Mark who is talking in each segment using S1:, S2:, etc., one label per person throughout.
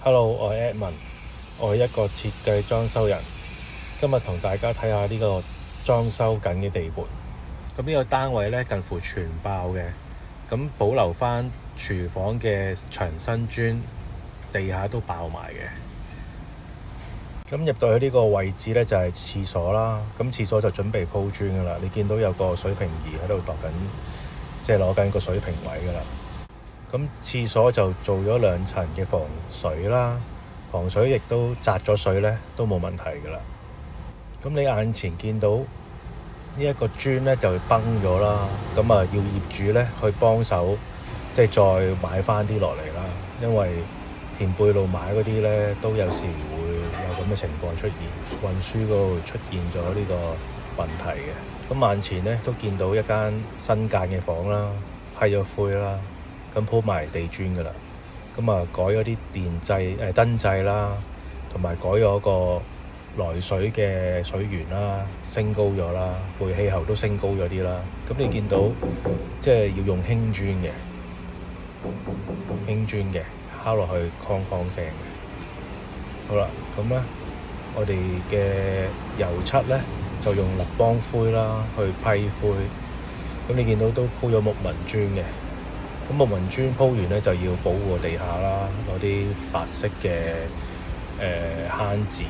S1: Hello，我係 Edmond，我係一個設計裝修人。今日同大家睇下呢個裝修緊嘅地盤。咁呢個單位呢，近乎全爆嘅，咁保留返廚房嘅牆身磚，地下都爆埋嘅。咁入到去呢個位置呢，就係廁所啦。咁廁所就準備鋪磚噶啦。你見到有個水平儀喺度度緊，即係攞緊個水平位噶啦。咁廁所就做咗2層嘅防水啦，防水亦都擲咗水呢都冇問題噶啦。咁你眼前見到呢一個磚呢就崩咗啦，咁啊要業主呢去幫手，即係再買翻啲落嚟啦。因為田貝路買嗰啲呢都有時會有咁嘅情況出現，運輸嗰度出現咗呢個問題嘅。咁眼前呢都見到一間新建嘅房啦，批咗灰啦。咁鋪埋地磚噶啦，咁啊改咗啲燈掣啦，同埋改咗個來水嘅水源啦，升高咗啦，背氣喉都升高咗啲啦。咁你見到即係要用輕磚嘅，敲落去哐哐聲嘅。好啦，咁咧我哋嘅油漆咧就用立邦灰啦去批灰。咁你見到都鋪咗木紋磚嘅。咁木紋磚鋪完咧就要保護地下啦，攞啲白色嘅慳紙。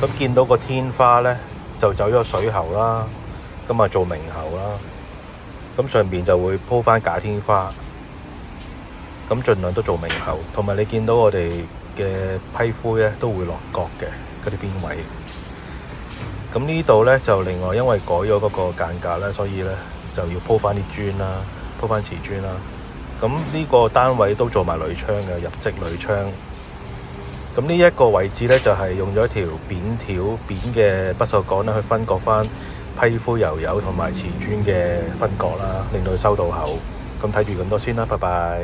S1: 咁見到個天花咧就走咗水喉啦，咁啊做明喉啦。咁上邊就會鋪翻假天花，咁盡量都做明喉。同埋你見到我哋嘅批灰咧都會落角嘅嗰啲邊位。咁呢度咧就另外因為改咗嗰個間隔咧，所以咧就要鋪翻啲磚啦。鋪翻瓷磚啦，咁呢個單位都做埋鋁窗嘅，入職鋁窗。咁呢一個位置呢，就係用咗一條扁嘅不鏽鋼咧去分割翻批灰油同埋瓷磚嘅分割啦，令到佢收到口。咁睇住咁多先啦，拜拜。